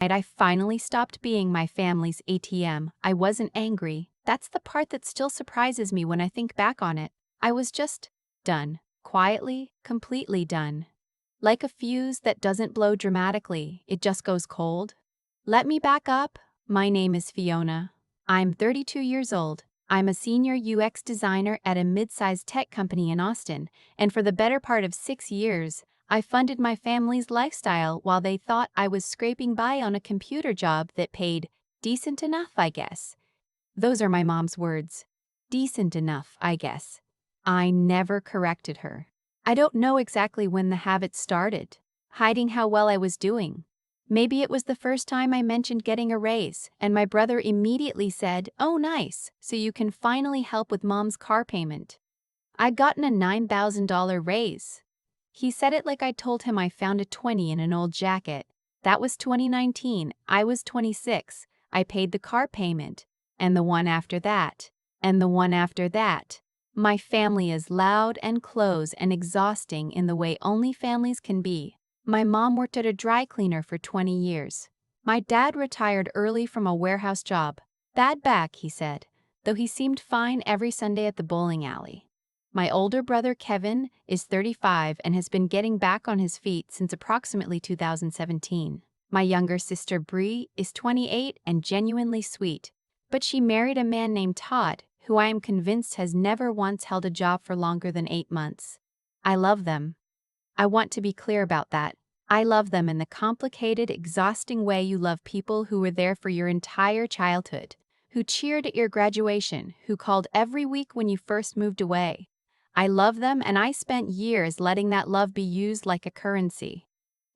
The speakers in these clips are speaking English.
I finally stopped being my family's ATM. I wasn't angry. That's the part that still surprises me when I think back on it. I was just done. Quietly, completely done. Like a fuse that doesn't blow dramatically, it just goes cold. Let me back up. My name is Fiona. I'm 32 years old. I'm a senior UX designer at a mid-sized tech company in Austin, and for the better part of 6 years, I funded my family's lifestyle while they thought I was scraping by on a computer job that paid decent enough, I guess. Those are my mom's words. Decent enough, I guess. I never corrected her. I don't know exactly when the habit started, hiding how well I was doing. Maybe it was the first time I mentioned getting a raise, and my brother immediately said, "Oh, nice, so you can finally help with mom's car payment." I'd gotten a $9,000 raise. He said it like I told him I found a 20 in an old jacket. That was 2019, I was 26. I paid the car payment, and the one after that, and the one after that. My family is loud and close and exhausting in the way only families can be. My mom worked at a dry cleaner for 20 years. My dad retired early from a warehouse job. Bad back, he said, though he seemed fine every Sunday at the bowling alley. My older brother Kevin is 35 and has been getting back on his feet since approximately 2017. My younger sister Bree is 28 and genuinely sweet, but she married a man named Todd, who I am convinced has never once held a job for longer than 8 months. I love them. I want to be clear about that. I love them in the complicated, exhausting way you love people who were there for your entire childhood, who cheered at your graduation, who called every week when you first moved away. I love them, and I spent years letting that love be used like a currency.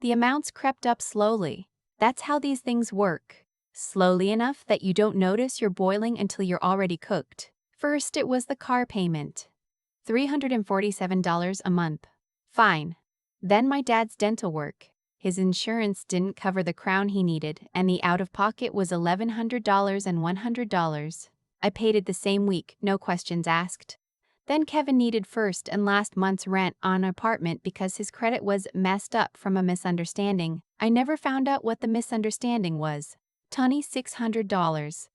The amounts crept up slowly. That's how these things work. Slowly enough that you don't notice you're boiling until you're already cooked. First, it was the car payment. $347 a month. Fine. Then my dad's dental work. His insurance didn't cover the crown he needed, and the out-of-pocket was $1,100 and $100. I paid it the same week, no questions asked. Then Kevin needed first and last month's rent on an apartment because his credit was messed up from a misunderstanding. I never found out what the misunderstanding was. $2,600.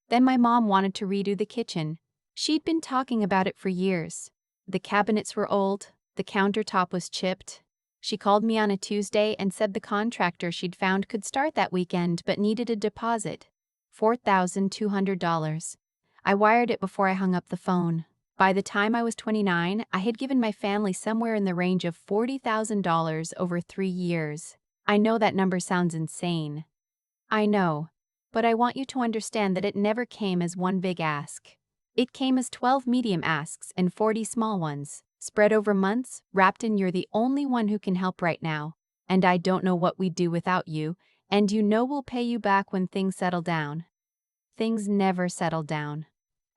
Then my mom wanted to redo the kitchen. She'd been talking about it for years. The cabinets were old, the countertop was chipped. She called me on a Tuesday and said the contractor she'd found could start that weekend but needed a deposit. $4,200. I wired it before I hung up the phone. By the time I was 29, I had given my family somewhere in the range of $40,000 over 3 years. I know that number sounds insane. I know, but I want you to understand that it never came as one big ask. It came as 12 medium asks and 40 small ones, spread over months, wrapped in "you're the only one who can help right now, and I don't know what we'd do without you, and you know we'll pay you back when things settle down." Things never settled down.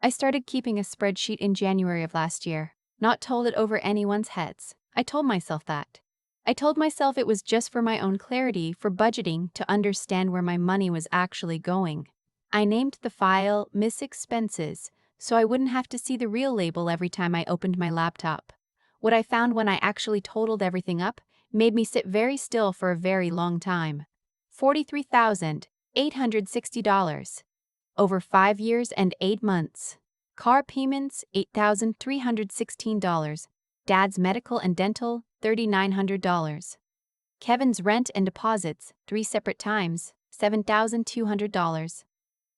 I started keeping a spreadsheet in January of last year, not told it over anyone's heads. I told myself that. I told myself it was just for my own clarity, for budgeting, to understand where my money was actually going. I named the file Miss Expenses, so I wouldn't have to see the real label every time I opened my laptop. What I found when I actually totaled everything up made me sit very still for a very long time. $43,860. Over 5 years and 8 months. Car payments, $8,316. Dad's medical and dental, $3,900. Kevin's rent and deposits, 3 separate times, $7,200.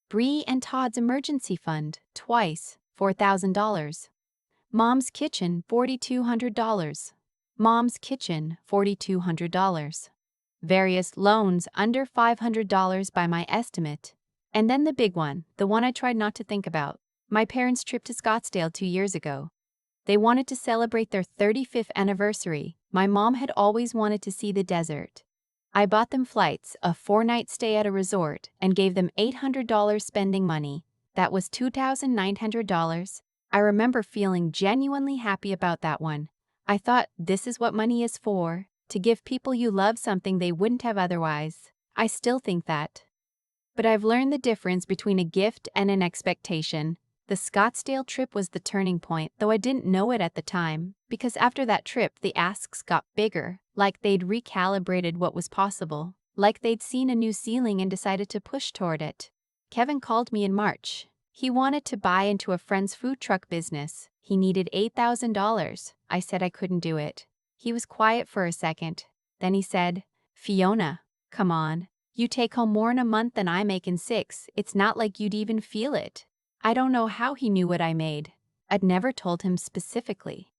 Bree and Todd's emergency fund, twice, $4,000. Mom's kitchen, $4,200. Mom's kitchen, $4,200. Various loans under $500 by my estimate. And then the big one, the one I tried not to think about. My parents' trip to Scottsdale 2 years ago. They wanted to celebrate their 35th anniversary. My mom had always wanted to see the desert. I bought them flights, a 4-night stay at a resort, and gave them $800 spending money. That was $2,900. I remember feeling genuinely happy about that one. I thought, this is what money is for, to give people you love something they wouldn't have otherwise. I still think that. But I've learned the difference between a gift and an expectation. The Scottsdale trip was the turning point, though I didn't know it at the time, because after that trip the asks got bigger, like they'd recalibrated what was possible. like they'd seen a new ceiling and decided to push toward it. Kevin called me in March. He wanted to buy into a friend's food truck business. He needed $8,000. I said I couldn't do it. He was quiet for a second. Then he said, "Fiona, come on. You take home more in a month than I make in 6. It's not like you'd even feel it." I don't know how he knew what I made. I'd never told him specifically.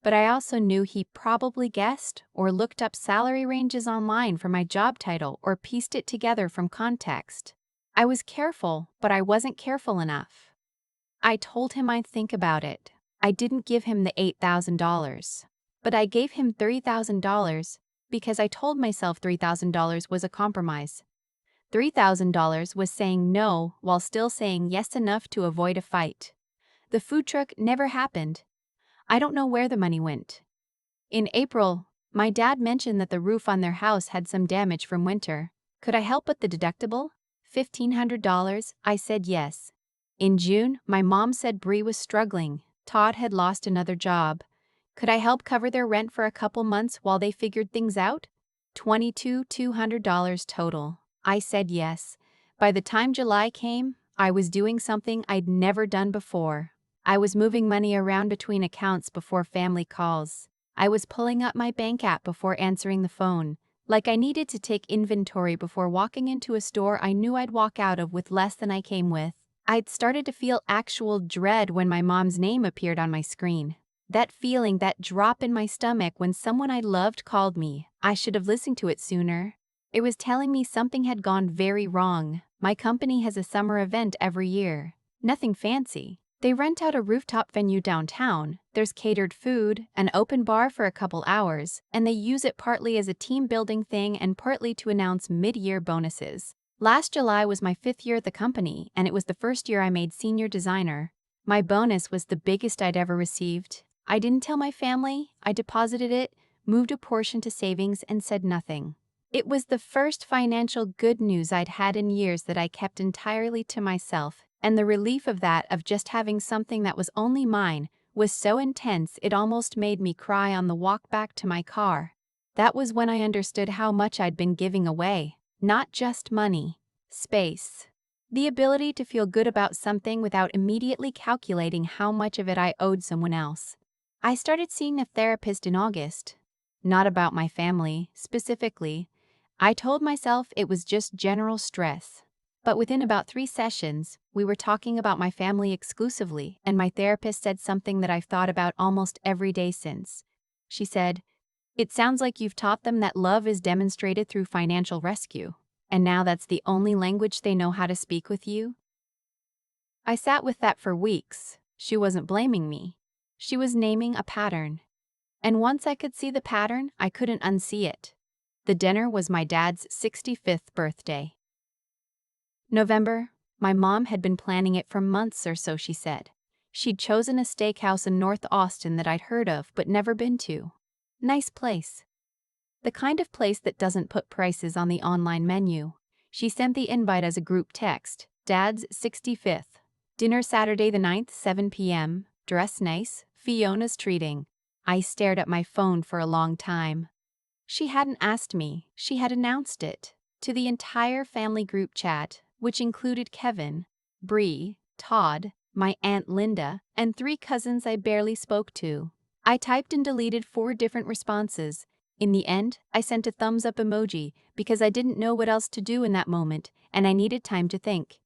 But I also knew he probably guessed or looked up salary ranges online for my job title or pieced it together from context. I was careful, but I wasn't careful enough. I told him I'd think about it. I didn't give him the $8,000. But I gave him $3,000 because I told myself $3,000 was a compromise. $3,000 was saying no while still saying yes enough to avoid a fight. The food truck never happened. I don't know where the money went. In April, my dad mentioned that the roof on their house had some damage from winter. Could I help with the deductible? $1,500, I said yes. In June, my mom said Bree was struggling. Todd had lost another job. Could I help cover their rent for a couple months while they figured things out? $2,200 total. I said yes. By the time July came, I was doing something I'd never done before. I was moving money around between accounts before family calls. I was pulling up my bank app before answering the phone. Like I needed to take inventory before walking into a store I knew I'd walk out of with less than I came with. I'd started to feel actual dread when my mom's name appeared on my screen. That feeling, that drop in my stomach when someone I loved called me. I should have listened to it sooner. It was telling me something had gone very wrong. My company has a summer event every year. Nothing fancy. They rent out a rooftop venue downtown, there's catered food, an open bar for a couple hours, and they use it partly as a team-building thing and partly to announce mid-year bonuses. Last July was my 5th year at the company, and it was the first year I made senior designer. My bonus was the biggest I'd ever received. I didn't tell my family, I deposited it, moved a portion to savings, and said nothing. It was the first financial good news I'd had in years that I kept entirely to myself, and the relief of that, of just having something that was only mine, was so intense it almost made me cry on the walk back to my car. That was when I understood how much I'd been giving away. Not just money. Space. The ability to feel good about something without immediately calculating how much of it I owed someone else. I started seeing a therapist in August. Not about my family, specifically. I told myself it was just general stress. But within about 3 sessions, we were talking about my family exclusively, and my therapist said something that I've thought about almost every day since. She said, "It sounds like you've taught them that love is demonstrated through financial rescue, and now that's the only language they know how to speak with you." I sat with that for weeks. She wasn't blaming me. She was naming a pattern. And once I could see the pattern, I couldn't unsee it. The dinner was my dad's 65th birthday. November, my mom had been planning it for months or so, she said. She'd chosen a steakhouse in North Austin that I'd heard of but never been to. Nice place. The kind of place that doesn't put prices on the online menu. She sent the invite as a group text. Dad's 65th. Dinner Saturday the 9th, 7 p.m. Dress nice. Fiona's treating. I stared at my phone for a long time. She hadn't asked me. She had announced it. To the entire family group chat, which included Kevin, Bree, Todd, my Aunt Linda, and 3 cousins I barely spoke to. I typed and deleted 4 different responses. In the end, I sent a thumbs up emoji because I didn't know what else to do in that moment, and I needed time to think.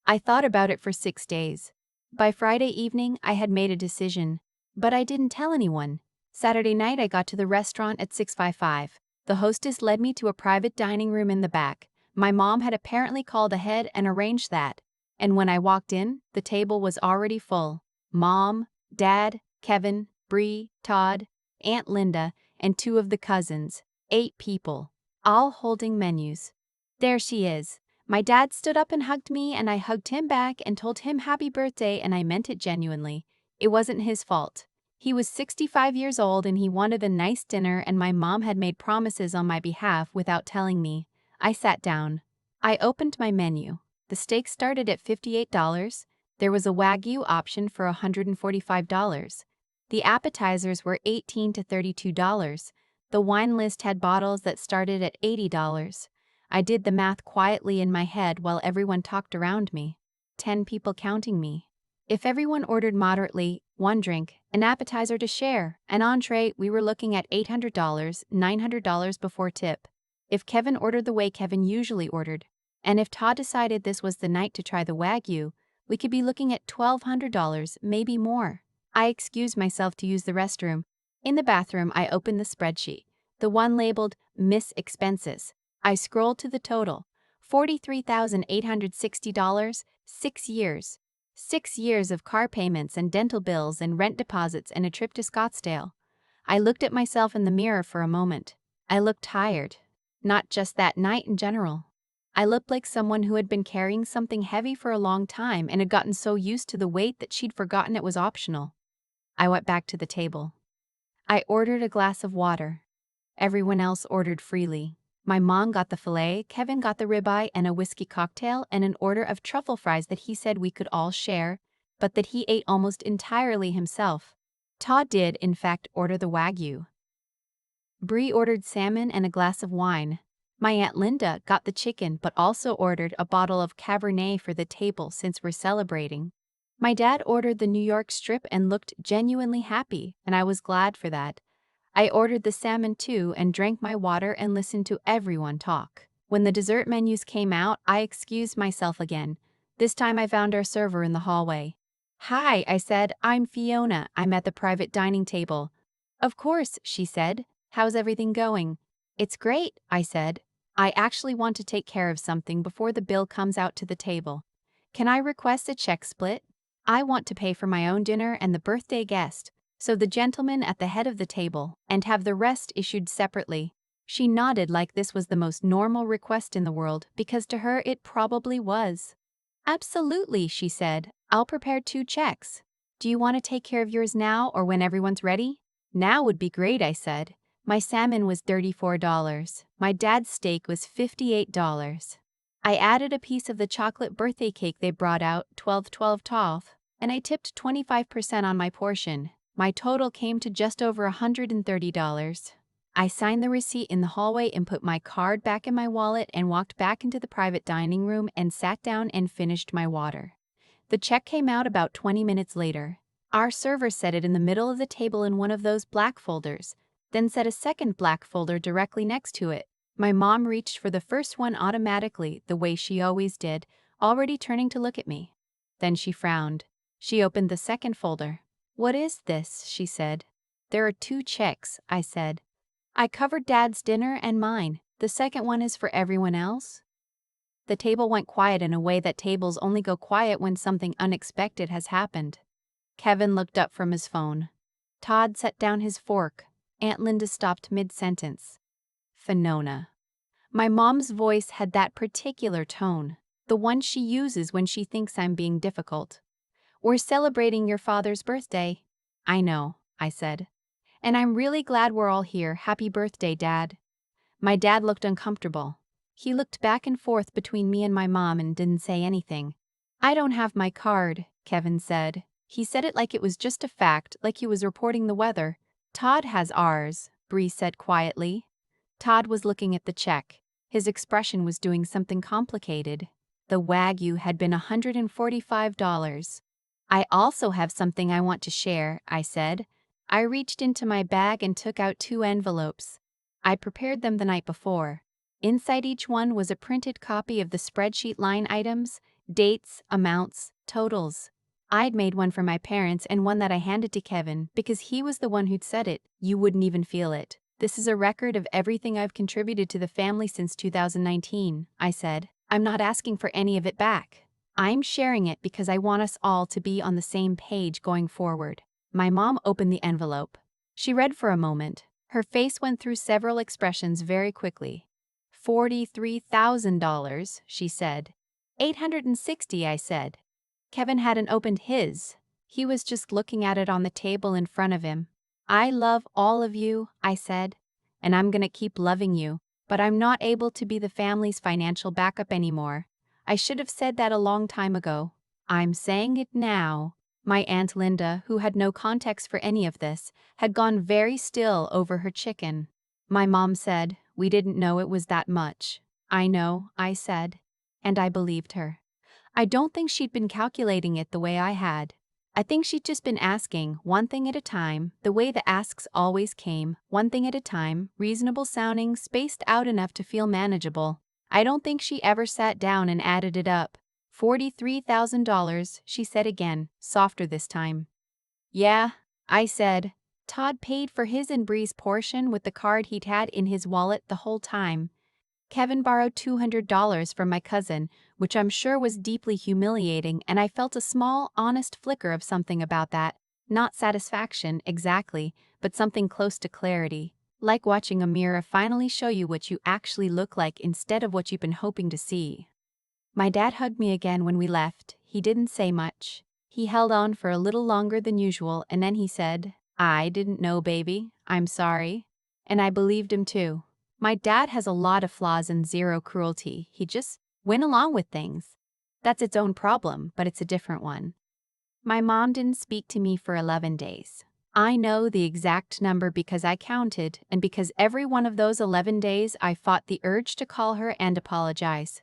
I thought about it for 6 days. By Friday evening, I had made a decision, but I didn't tell anyone. Saturday night, I got to the restaurant at 655. The hostess led me to a private dining room in the back. My mom had apparently called ahead and arranged that. And when I walked in, the table was already full. Mom, Dad, Kevin, Bree, Todd, Aunt Linda, and 2 of the cousins. 8 people, all holding menus. There she is. My dad stood up and hugged me, and I hugged him back and told him happy birthday, and I meant it genuinely. It wasn't his fault. He was 65 years old and he wanted a nice dinner, and my mom had made promises on my behalf without telling me. I sat down. I opened my menu. The steak started at $58. There was a Wagyu option for $145. The appetizers were $18 to $32. The wine list had bottles that started at $80. I did the math quietly in my head while everyone talked around me. 10 people counting me. If everyone ordered moderately, one drink, an appetizer to share, an entree, we were looking at $800, $900 before tip. If Kevin ordered the way Kevin usually ordered, and if Todd decided this was the night to try the Wagyu, we could be looking at $1,200, maybe more. I excused myself to use the restroom. In the bathroom, I opened the spreadsheet, the one labeled Miss Expenses. I scrolled to the total, $43,860, 6 years. 6 years of car payments and dental bills and rent deposits and a trip to Scottsdale. I looked at myself in the mirror for a moment. I looked tired. Not just that night in general. I looked like someone who had been carrying something heavy for a long time and had gotten so used to the weight that she'd forgotten it was optional. I went back to the table. I ordered a glass of water. Everyone else ordered freely. My mom got the filet, Kevin got the ribeye and a whiskey cocktail and an order of truffle fries that he said we could all share, but that he ate almost entirely himself. Todd did, in fact, order the Wagyu. Bree ordered salmon and a glass of wine. My Aunt Linda got the chicken but also ordered a bottle of Cabernet for the table since we're celebrating. My dad ordered the New York strip and looked genuinely happy, and I was glad for that. I ordered the salmon too and drank my water and listened to everyone talk. When the dessert menus came out, I excused myself again. This time I found our server in the hallway. "Hi," I said, "I'm Fiona. I'm at the private dining table." "Of course," she said. "How's everything going?" "It's great," I said. "I actually want to take care of something before the bill comes out to the table. Can I request a check split? I want to pay for my own dinner and the birthday guest, so the gentleman at the head of the table, and have the rest issued separately." She nodded like this was the most normal request in the world, because to her it probably was. "Absolutely," she said. "I'll prepare 2 checks. Do you want to take care of yours now or when everyone's ready?" "Now would be great," I said. My salmon was $34. My dad's steak was $58. I added a piece of the chocolate birthday cake they brought out, 12 and I tipped 25% on my portion. My total came to just over $130. I signed the receipt in the hallway and put my card back in my wallet and walked back into the private dining room and sat down and finished my water. The check came out about 20 minutes later. Our server set it in the middle of the table in one of those black folders, then set a second black folder directly next to it. My mom reached for the first one automatically, the way she always did, already turning to look at me. Then she frowned. She opened the second folder. "What is this?" she said. "There are 2 checks," I said. "I covered Dad's dinner and mine. The second one is for everyone else?" The table went quiet in a way that tables only go quiet when something unexpected has happened. Kevin looked up from his phone. Todd set down his fork. Aunt Linda stopped mid-sentence. "Finona." My mom's voice had that particular tone, the one she uses when she thinks I'm being difficult. "We're celebrating your father's birthday." "I know," I said. "And I'm really glad we're all here. Happy birthday, Dad." My dad looked uncomfortable. He looked back and forth between me and my mom and didn't say anything. "I don't have my card," Kevin said. He said it like it was just a fact, like he was reporting the weather. "Todd has ours," Bree said quietly. Todd was looking at the check. His expression was doing something complicated. The Wagyu had been $145. "I also have something I want to share," I said. I reached into my bag and took out 2 envelopes. I prepared them the night before. Inside each one was a printed copy of the spreadsheet line items, dates, amounts, totals. I'd made one for my parents and one that I handed to Kevin because he was the one who'd said it. "You wouldn't even feel it. This is a record of everything I've contributed to the family since 2019, I said. "I'm not asking for any of it back. I'm sharing it because I want us all to be on the same page going forward." My mom opened the envelope. She read for a moment. Her face went through several expressions very quickly. $43,000, she said. $860, I said. Kevin hadn't opened his. He was just looking at it on the table in front of him. "I love all of you," I said, "and I'm gonna keep loving you, but I'm not able to be the family's financial backup anymore. I should have said that a long time ago. I'm saying it now." My Aunt Linda, who had no context for any of this, had gone very still over her chicken. My mom said, "We didn't know it was that much." I know, I said. And I believed her. I don't think she'd been calculating it the way I had. I think she'd just been asking, one thing at a time, the way the asks always came, one thing at a time, reasonable sounding, spaced out enough to feel manageable. I don't think she ever sat down and added it up. $43,000, she said again, softer this time. Yeah, I said. Todd paid for his and Bree's portion with the card he'd had in his wallet the whole time. Kevin borrowed $200 from my cousin, which I'm sure was deeply humiliating, and I felt a small, honest flicker of something about that. Not satisfaction, exactly, but something close to clarity. Like watching a mirror finally show you what you actually look like instead of what you've been hoping to see. My dad hugged me again when we left. He didn't say much. He held on for a little longer than usual, and then he said, "I didn't know, baby. I'm sorry." And I believed him too. My dad has a lot of flaws and zero cruelty. He just went along with things. That's its own problem, but it's a different one. My mom didn't speak to me for 11 days. I know the exact number because I counted, and because every one of those 11 days I fought the urge to call her and apologize.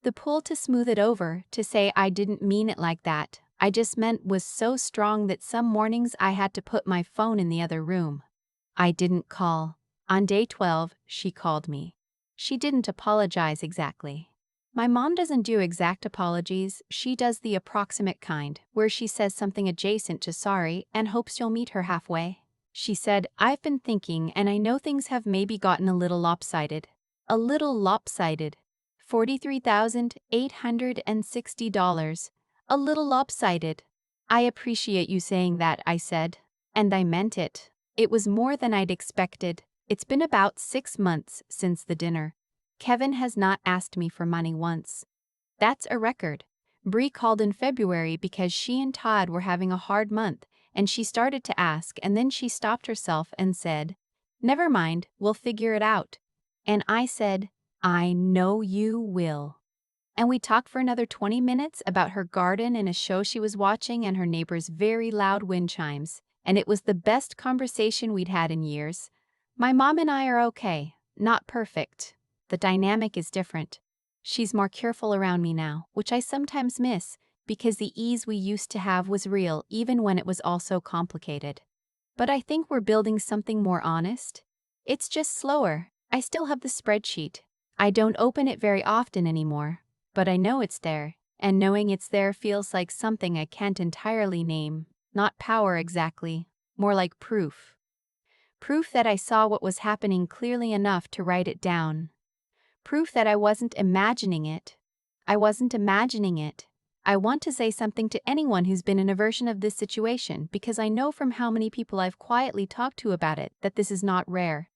The pull to smooth it over, to say I didn't mean it like that, I just meant was so strong that some mornings I had to put my phone in the other room. I didn't call. On day 12, she called me. She didn't apologize exactly. My mom doesn't do exact apologies, she does the approximate kind, where she says something adjacent to sorry and hopes you'll meet her halfway. She said, "I've been thinking and I know things have maybe gotten a little lopsided." A little lopsided. $43,860. A little lopsided. "I appreciate you saying that," I said. And I meant it. It was more than I'd expected. It's been about 6 months since the dinner. Kevin has not asked me for money once. That's a record. Bree called in February because she and Todd were having a hard month, and she started to ask, and then she stopped herself and said, "Never mind, we'll figure it out." And I said, "I know you will." And we talked for another 20 minutes about her garden and a show she was watching and her neighbor's very loud wind chimes, and it was the best conversation we'd had in years. My mom and I are okay, not perfect. The dynamic is different. She's more careful around me now, which I sometimes miss, because the ease we used to have was real even when it was all so complicated. But I think we're building something more honest. It's just slower. I still have the spreadsheet. I don't open it very often anymore, but I know it's there, and knowing it's there feels like something I can't entirely name. Not power exactly, more like proof. Proof that I saw what was happening clearly enough to write it down. Proof that I wasn't imagining it. I wasn't imagining it. I want to say something to anyone who's been in a version of this situation because I know from how many people I've quietly talked to about it that this is not rare.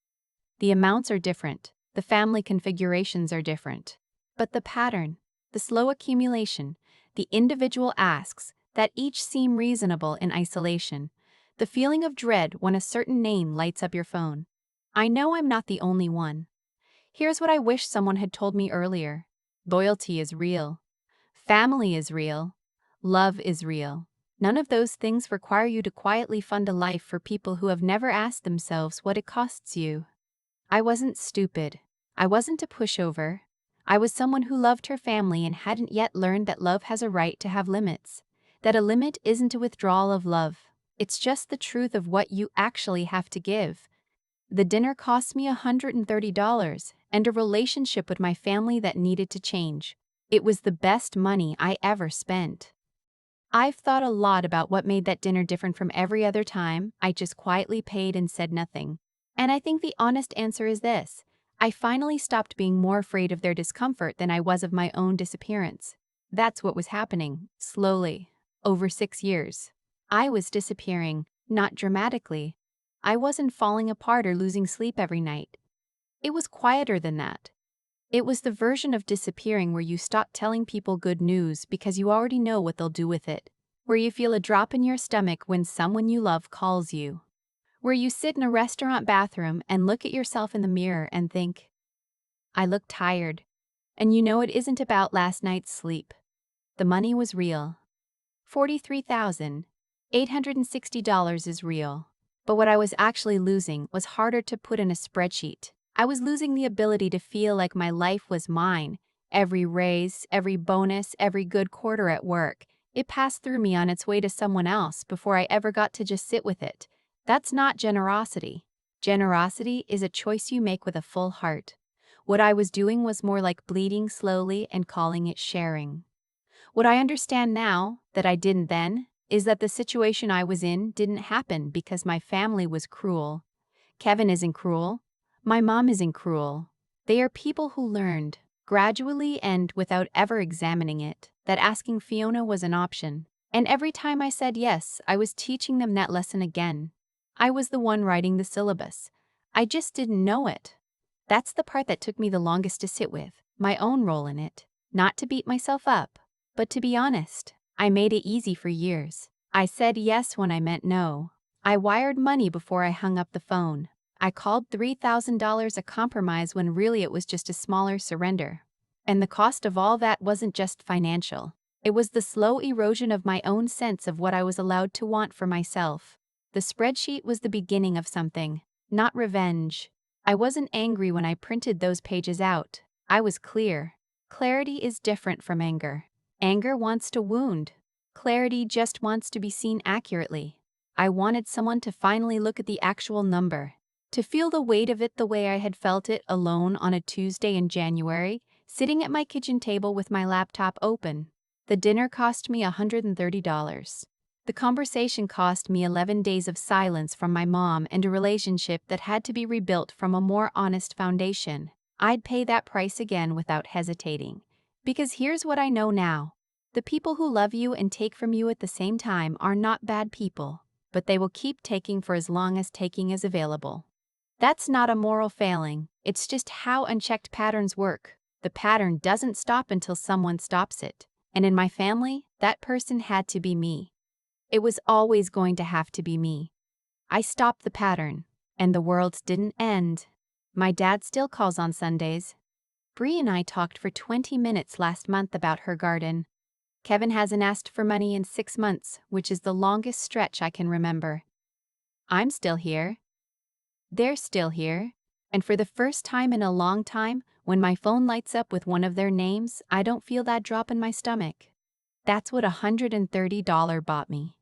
The amounts are different, the family configurations are different. But the pattern, the slow accumulation, the individual asks that each seem reasonable in isolation, the feeling of dread when a certain name lights up your phone. I know I'm not the only one. Here's what I wish someone had told me earlier. Loyalty is real. Family is real. Love is real. None of those things require you to quietly fund a life for people who have never asked themselves what it costs you. I wasn't stupid. I wasn't a pushover. I was someone who loved her family and hadn't yet learned that love has a right to have limits. That a limit isn't a withdrawal of love. It's just the truth of what you actually have to give. The dinner cost me $130 and a relationship with my family that needed to change. It was the best money I ever spent. I've thought a lot about what made that dinner different from every other time. I just quietly paid and said nothing. And I think the honest answer is this. I finally stopped being more afraid of their discomfort than I was of my own disappearance. That's what was happening, slowly, over 6 years. I was disappearing, not dramatically. I wasn't falling apart or losing sleep every night. It was quieter than that. It was the version of disappearing where you stop telling people good news because you already know what they'll do with it. Where you feel a drop in your stomach when someone you love calls you. Where you sit in a restaurant bathroom and look at yourself in the mirror and think, "I look tired." And you know it isn't about last night's sleep. The money was real. $43,860 is real. But what I was actually losing was harder to put in a spreadsheet. I was losing the ability to feel like my life was mine. Every raise, every bonus, every good quarter at work, it passed through me on its way to someone else before I ever got to just sit with it. That's not generosity. Generosity is a choice you make with a full heart. What I was doing was more like bleeding slowly and calling it sharing. What I understand now, that I didn't then, is that the situation I was in didn't happen because my family was cruel. Kevin isn't cruel. My mom isn't cruel. They are people who learned, gradually and without ever examining it, that asking Fiona was an option. And every time I said yes, I was teaching them that lesson again. I was the one writing the syllabus. I just didn't know it. That's the part that took me the longest to sit with, my own role in it. Not to beat myself up, but to be honest. I made it easy for years. I said yes when I meant no. I wired money before I hung up the phone. I called $3,000 a compromise when really it was just a smaller surrender. And the cost of all that wasn't just financial. It was the slow erosion of my own sense of what I was allowed to want for myself. The spreadsheet was the beginning of something, not revenge. I wasn't angry when I printed those pages out. I was clear. Clarity is different from anger. Anger wants to wound. Clarity just wants to be seen accurately. I wanted someone to finally look at the actual number, to feel the weight of it the way I had felt it alone on a Tuesday in January, sitting at my kitchen table with my laptop open. The dinner cost me $130. The conversation cost me 11 days of silence from my mom and a relationship that had to be rebuilt from a more honest foundation. I'd pay that price again without hesitating. Because here's what I know now. The people who love you and take from you at the same time are not bad people, but they will keep taking for as long as taking is available. That's not a moral failing, it's just how unchecked patterns work. The pattern doesn't stop until someone stops it. And in my family, that person had to be me. It was always going to have to be me. I stopped the pattern, and the world didn't end. My dad still calls on Sundays. Bree and I talked for 20 minutes last month about her garden. Kevin hasn't asked for money in 6 months, which is the longest stretch I can remember. I'm still here. They're still here. And for the first time in a long time, when my phone lights up with one of their names, I don't feel that drop in my stomach. That's what $130 bought me.